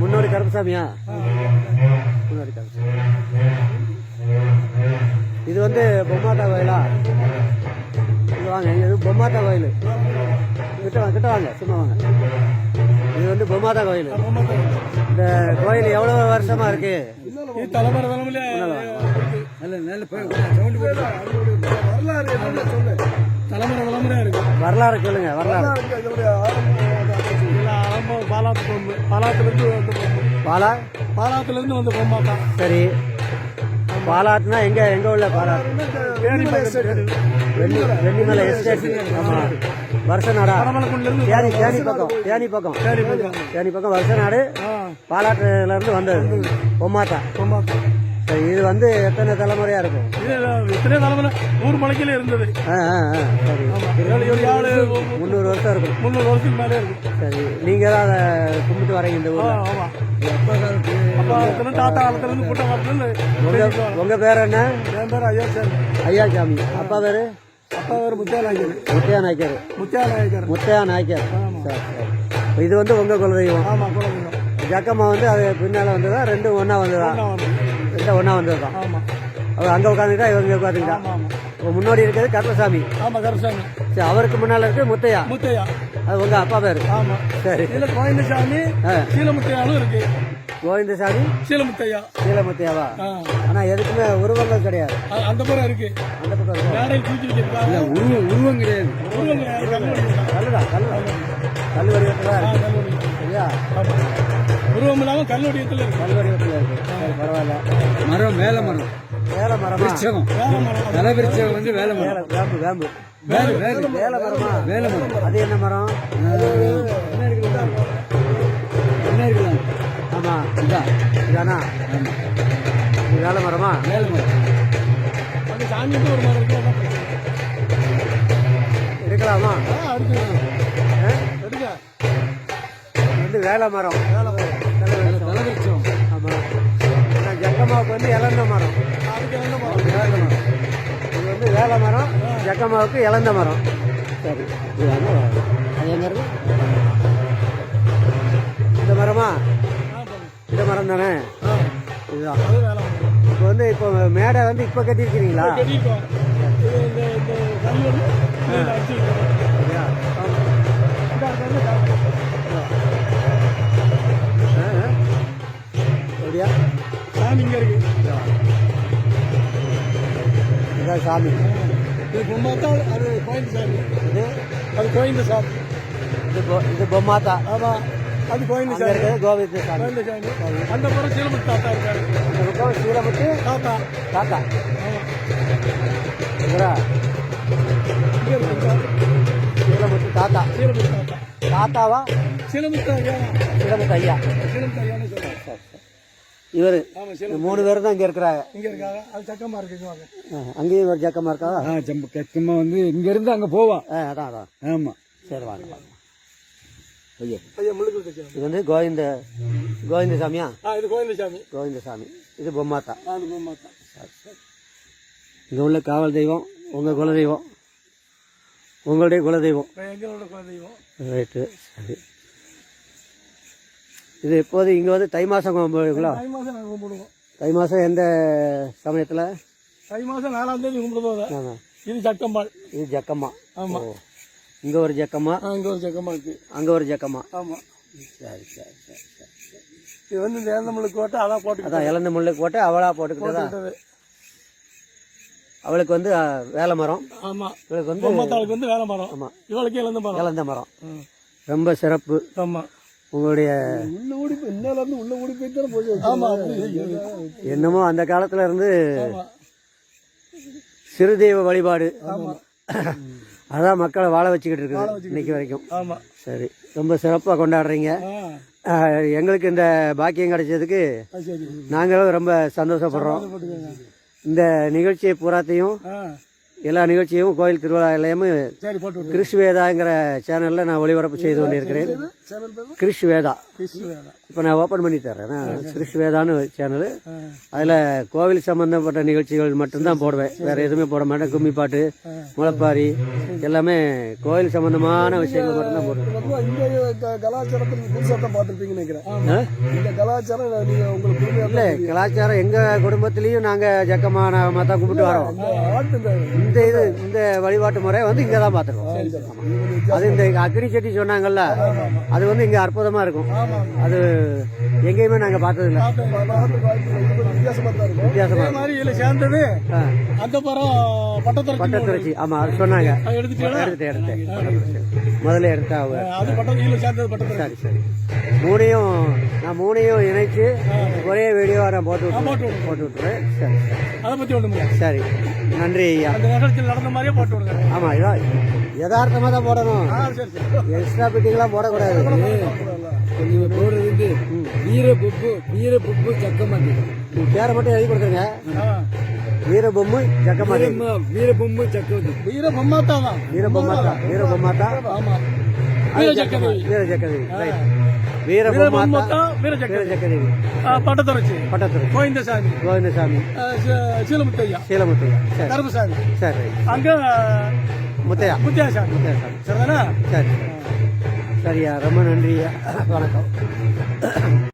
முன்னோடி கருப்பசாமியா? முன்னோடி கருப்பசாமி. இது வந்து பொம்மாட்டா கோயிலா? இங்கே வாங்க, இது பொம்மாட்டா கோயில். கிட்ட வாங்க, சும்மா வாங்க. இது வந்து பொம்மாட்டா கோயில். இந்த கோயில் எவ்வளவு வருஷமா இருக்கு? வரலாறு சொல்லுங்க. வரலாறு பாலாத்திலிருந்து வந்து பொம்மாட்டா. சரி, பாலாட்டுனா எங்க உள்ள பாலாட்டு? வெள்ளிமலை எஸ்டேட். ஆமா, வருஷநாடா? தேனி பக்கம் வருஷநாடு பாலாட்டுல இருந்து வந்தது பொம்மாட்டா. சரி, இது வந்து எத்தனை தலைமுறையா இருக்கும்? எத்தனை தலைமுறை? 100 மலைக்கில இருந்தது. சரி, 300 வருஷம் இருக்கும். 300 வருஷத்துக்கு மேலே இருக்கும். சரி, நீங்க தான் அதை கும்பிட்டு வரீங்க இந்த ஊர்ல? ஆமா. தாத்தா காலத்துல இருந்து புட்ட காலத்துல. உங்க பேர் என்ன? என் பேர் ஐயாசாமி. ஐயாசாமி. அப்பா பேரு? அப்பா பேர் முத்தையா நாயக்கர். சரி. இது வந்து உங்க குலதெய்வம்? ஆமா, குலதெய்வம். ஜக்கம்மா வந்து அது பின்னால வந்ததா? ரெண்டும் ஒன்னா வந்ததா? ஒன்னா வந்ததுதான். அவர் அங்க உட்காந்துட்டா இவங்க உட்காந்துக்கிட்டா. முன்னாடி இருக்கிறது கருப்பசாமி. ஆமா, கருப்பசாமி. சரி, அவருக்கு முன்னால இருக்கு முத்தையா. அது உங்க அப்பா பேரு? ஆமா. சரி. இதுல கோவிந்தசாமி சீலமுத்தையாலும் இருக்கு. கோவிந்தசாமி சீலமுத்தையாவா? ஆனா எதுக்குமே உருவங்கள் கிடையாது. அந்த பக்கம் இருக்கு. அந்த பக்கம் உருவம் கிடையாது. கல் வடிவத்துல இருக்கு. சரியா? உருவம் இல்லாம கல் வடிவத்துல இருக்கு. பரவாயில்ல. மரம் வேலை மரம். வேலை மரமா? தலை விருட்சம் வந்து வேலை மரம். வேம்பு. வேலை மரமா? வேலை மரம். அது என்ன மரம்? என்ன இருக்கலாம்? ஆமா, இதானா? இது வேலை மரமா? வேலை மரம். சாமிக்கு ஒரு மரம் இருக்கலாமா? வந்து வேலை மரம். தலைவிருச்சம். ஆமா. ஜக்கம்மாவுக்கு வந்து இழந்த மரம். இது வந்து வேலை மரம், ஜக்கம்மாவுக்கு இழந்த மரம். சரி, அது எங்க இருக்கு? இந்த மரமா? மரம் தானே ஆ, இதுதான். அது வேலை மரம். இப்போ வந்து இப்போ மேடை வந்து இப்போ கட்டியிருக்கிறீங்களா? கட்டியிருக்கோம். இது இந்த கல் வந்து மேல அடிச்சிருக்கோம். அப்படியா? இந்த இடத்துல காரணம். அப்படியா? சாமி இங்க இருக்கு. இதான் சாமி. இது பொம்மாத்தா, அது கோயந்த சாமி. இது அது கோயந்த சாமி. இது பொம்மாத்தா. ஆமா, அது கோயந்த அங்க சாமி. இருக்கிறது கோவிந்த சாமி. கோயந்த சாமி. அந்த புறம் சீலமுத்து தாத்தா இருக்காரு. இந்த பக்கம் சீரமுத்து தாத்தா. தாத்தா. ஆமா. இவரா? இங்க இருக்கு. சீரமுத்து தாத்தா. சீலமுத்து தாத்தா. தாத்தாவா? சீலமுத்து ஐயா. சீரமுத்து ஐயா. சீலமுத்து ஐயான்னு சொல்றாங்க. இவர் ஆமா, இந்த 3 பேர் தான் இங்க இருக்கிறாங்க. இங்க இருக்காங்க. அது சக்கமா இருக்குங்க வாங்க. அங்கேயும் ஒரு ஜக்கமா இருக்கா? கக்கமா வந்து இங்க இருந்து அங்க போவான். அதான் அதான். ஆமா. சரி வாங்க வாங்க. ஐயா ஐயா முள்ளுக்கு வச்சாங்க. இது வந்து கோவிந்த சாமியா? இது கோயந்த சாமி. கோவிந்த சாமி. இது பொம்மாத்தா. அது பொம்மாத்தா. இங்க உள்ள காவல் தெய்வம் உங்க குலதெய்வம், உங்களுடைய குலதெய்வம். எங்களோட குலதெய்வம். ரைட்டு. சரி. இது எப்போது இங்கே வந்து தை மாதம் கும்பிடுங்களா? தை மாசம் நாங்கள் கும்பிடுவோம். தை மாதம் எந்த சமயத்தில்? தை மாசம் 4ஆம் தேதி கும்பிடுவோம். ஆமா. இது சக்கம்பாள். இது ஜக்கம்மா. ஆமா. இங்கே ஒரு ஜக்கம்மா, அங்க ஒரு சக்கமா இருக்கு. அங்கே ஒரு ஜக்கம்மா. ஆமா. சரி சரி சரி சரி. இது வந்து இந்த ஏந்தமலுக்கு போட்டு அதான் போட்டு அதான் இழந்த முள்ளுக்கு போட்டு அவளா போட்டுக்கிட்டதா. அவளுக்கு வந்து வேலை மரம், ஆமா. இவளுக்கு வந்து பொம்மாத்தாளுக்கு வந்து வேலை மரம். ஆமா இவளுக்கு இழந்த மரம். இழந்த மரம். ரொம்ப சிறப்பு. ஆமா. உங்களுடைய உள்ள ஓடி போய் இன்னும் இருந்து உள்ள ஓடி போய் தானே போய். ஆமா. என்னமோ அந்த காலத்துல இருந்து ஆமா. சிறு தெய்வ வழிபாடு. ஆமா. அதான் மக்களை வாழ வச்சுக்கிட்டு இருக்குது இன்னைக்கு வரைக்கும். ஆமா. சரி, ரொம்ப சிறப்பாக கொண்டாடுறீங்க. எங்களுக்கு இந்த பாக்கியம் கிடைச்சதுக்கு சரி. நாங்களும் ரொம்ப சந்தோஷப்படுறோம். இந்த நிகழ்ச்சியை பூராத்தையும் எல்லா நிகழ்ச்சியும் கோயில் திருவிழா எல்லாமே சரி போட்டு கிறிஸ் வேதாங்கிற சேனல்ல நான் ஒளிபரப்பு செய்து கொண்டிருக்கிறேன். கிறிஸ் வேதா இப்போ நான் ஓப்பன் பண்ணி தர்றேன். கிறிஸ் வேதான்னு சேனல். அதில் கோவில் சம்பந்தப்பட்ட நிகழ்ச்சிகள் மட்டும்தான் போடுவேன், வேற எதுவுமே போட மாட்டேன். கும்மி பாட்டு, முளைப்பாரி எல்லாமே கோவில் சம்பந்தமான விஷயங்கள் மட்டும்தான் போடுவேன். இந்த கலாச்சாரத்தில் புதுசாக தான் பார்த்துருப்பீங்கன்னு நினைக்கிறேன். இந்த கலாச்சாரம் உங்களுக்கு இல்லை, கலாச்சாரம் எங்கள் குடும்பத்திலையும் நாங்கள் ஜக்கமாக தான் கும்பிட்டு வரோம். இந்த வழிபாட்டு முறை வந்து இங்கே தான் பார்த்துருக்கோம். அது இந்த அக்னி சட்டி சொன்னாங்கல்ல, அது வந்து இங்கே அற்புதமாக இருக்கும். அது எங்கேயுமே நாங்கள் பார்த்ததில்லை. வித்தியாசமா மாதிரி இதில் சேர்ந்தது அந்த படம் பட்டத்துறைச்சி. ஆமாம், அது சொன்னாங்க. எடுத்தேன் முதல்ல எடுத்தா அவங்க. அது பட்டத்தில் சேர்ந்தது பட்டத்துறை. சரி சரி. நான் மூணையும் இணைச்சு ஒரே வீடியோவை நான் போட்டு விட்டுறேன். சரி அதை பற்றி ஒன்று சரி. நன்றி ஐயா. அந்த நிகழ்ச்சியில் நடந்த மாதிரியே போட்டு விடுங்க. ஆமாம், இதான் யதார்த்தமாக தான் போடணும். சரி சரி. எக்ஸ்ட்ரா பிட்டிங்லாம் போடக்கூடாது. நீங்க போடுறது வந்து வீரபொப்பு சக்கமாட்டி. பேரை மட்டும் எழுதி கொடுத்துருங்க. வீரபொம்மு ஜக்கமாட்டி. வீரபொம்பு சக்கமாட்டி. வீரபொம்மாத்தா தான். வீரபொம்மாத்தா. ஆமா. வீரஜக்கதேவி. வீரஜக்கதேவி. வீரபொம்மாத்தா, வீரஜக்கதேவி. பட்டத்துறை. கோவிந்தசாமி. சீலமுத்தையா. சரி கருப்புசாமி. சரி. அங்க முத்தையாசாமி. சரிதானா? சரி சரியா. ரொம்ப நன்றியா. வணக்கம்.